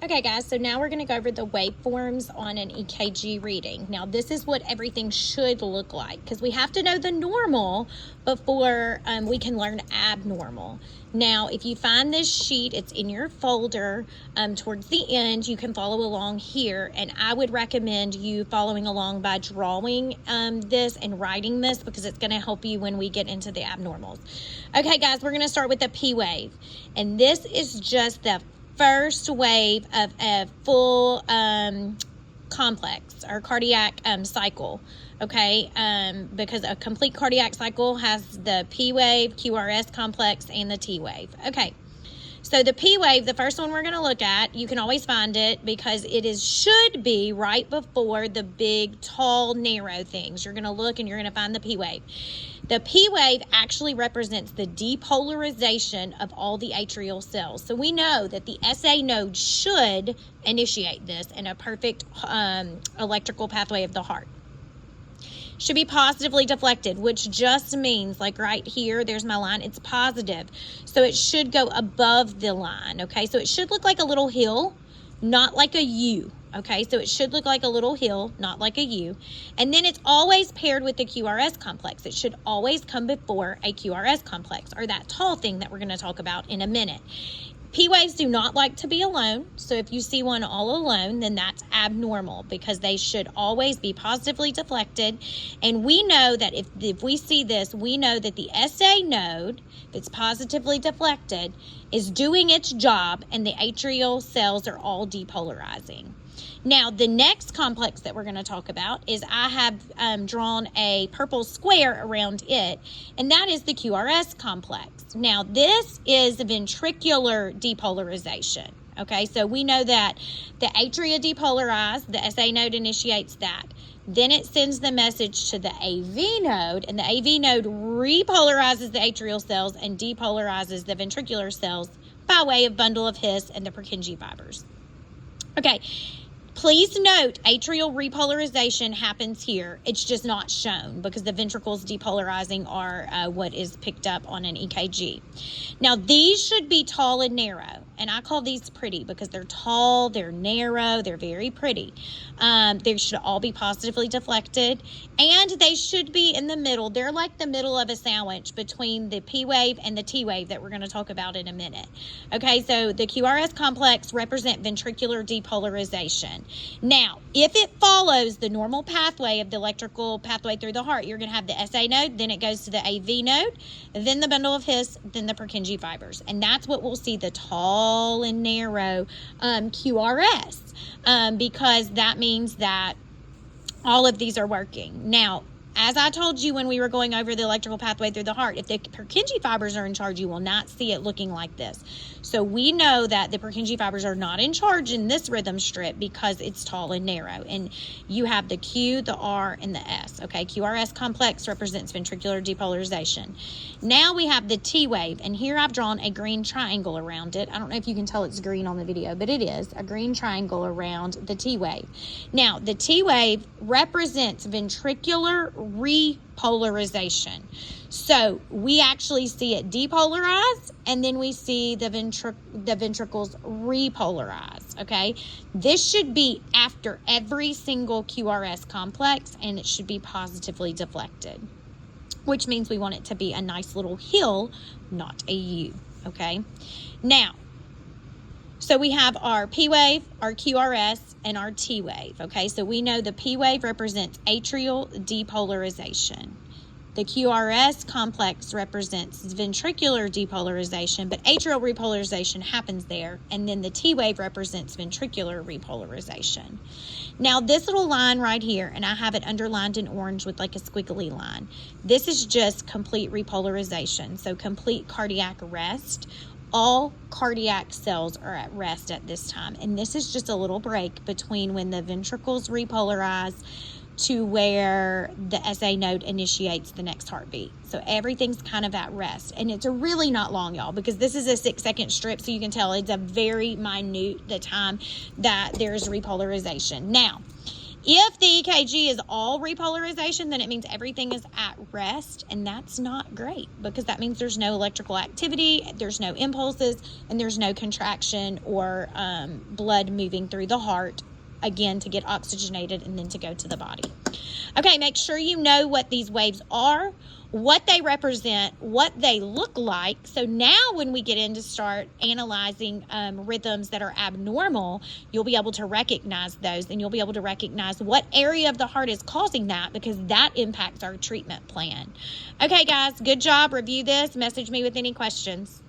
Okay guys, so now we're going to go over the waveforms on an EKG reading. Now this is what everything should look like because we have to know the normal before we can learn abnormal. Now if you find this sheet, it's in your folder towards the end. You can follow along here, and I would recommend you following along by drawing this and writing this because it's going to help you when we get into the abnormals. Okay guys, we're going to start with the P wave, and this is just the first wave of a full complex or cardiac cycle, okay? Because a complete cardiac cycle has the P wave, QRS complex, and the T wave. Okay, so the P wave, the first one we're going to look at, you can always find it because it should be right before the big, tall, narrow things. You're going to look and you're going to find the P wave. The P wave actually represents the depolarization of all the atrial cells. So we know that the SA node should initiate this in a perfect electrical pathway of the heart. Should be positively deflected, which just means, like right here, there's my line, it's positive. So it should go above the line, okay? So it should look like a little hill, not like a U. Okay, so it should look like a little hill, not like a U. And then it's always paired with the QRS complex. It should always come before a QRS complex, or that tall thing that we're going to talk about in a minute. P waves do not like to be alone, so if you see one all alone, then that's abnormal because they should always be positively deflected. And we know that if we see this, we know that the SA node, if it's positively deflected, is doing its job and the atrial cells are all depolarizing. Now, the next complex that we're going to talk about is I have drawn a purple square around it, and that is the QRS complex. Now, this is ventricular depolarization. Okay, so we know that the atria depolarize, the SA node initiates that. Then it sends the message to the AV node, and the AV node repolarizes the atrial cells and depolarizes the ventricular cells by way of bundle of His and the Purkinje fibers. Okay. Please note, atrial repolarization happens here. It's just not shown because the ventricles depolarizing are what is picked up on an EKG. Now, these should be tall and narrow, and I call these pretty because they're tall, they're narrow, they're very pretty. They should all be positively deflected, and they should be in the middle. They're like the middle of a sandwich between the P wave and the T wave that we're going to talk about in a minute. Okay, so the QRS complex represent ventricular depolarization. Now, if it follows the normal pathway of the electrical pathway through the heart, you're going to have the SA node, then it goes to the AV node, then the bundle of His, then the Purkinje fibers. And that's what we'll see, the tall and narrow QRS, because that means that all of these are working. Now, as I told you when we were going over the electrical pathway through the heart, if the Purkinje fibers are in charge, you will not see it looking like this. So we know that the Purkinje fibers are not in charge in this rhythm strip because it's tall and narrow. And you have the Q, the R, and the S. Okay, QRS complex represents ventricular depolarization. Now we have the T wave, and here I've drawn a green triangle around it. I don't know if you can tell it's green on the video, but it is a green triangle around the T wave. Now, the T wave represents ventricular repolarization. So we actually see it depolarize, and then we see the ventricles repolarize, okay? This should be after every single QRS complex, and it should be positively deflected, which means we want it to be a nice little hill, not a U, okay? Now, so we have our P wave, our QRS, and our T wave, okay? So we know the P wave represents atrial depolarization. The QRS complex represents ventricular depolarization, but atrial repolarization happens there, and then the T wave represents ventricular repolarization. Now, this little line right here, and I have it underlined in orange with like a squiggly line, this is just complete repolarization, so complete cardiac rest. All cardiac cells are at rest at this time, and this is just a little break between when the ventricles repolarize to where the SA node initiates the next heartbeat. So everything's kind of at rest, and it's really not long, y'all, because this is a 6-second strip, so you can tell it's a very minute the time that there's repolarization. Now, If the EKG is all repolarization, then it means everything is at rest, and that's not great because that means there's no electrical activity, there's no impulses, and there's no contraction or blood moving through the heart, again, to get oxygenated and then to go to the body. Okay, make sure you know what these waves are, what they represent, what they look like. So now when we get in to start analyzing rhythms that are abnormal, you'll be able to recognize those, and you'll be able to recognize what area of the heart is causing that, because that impacts our treatment plan. Okay, guys, good job. Review this. Message me with any questions.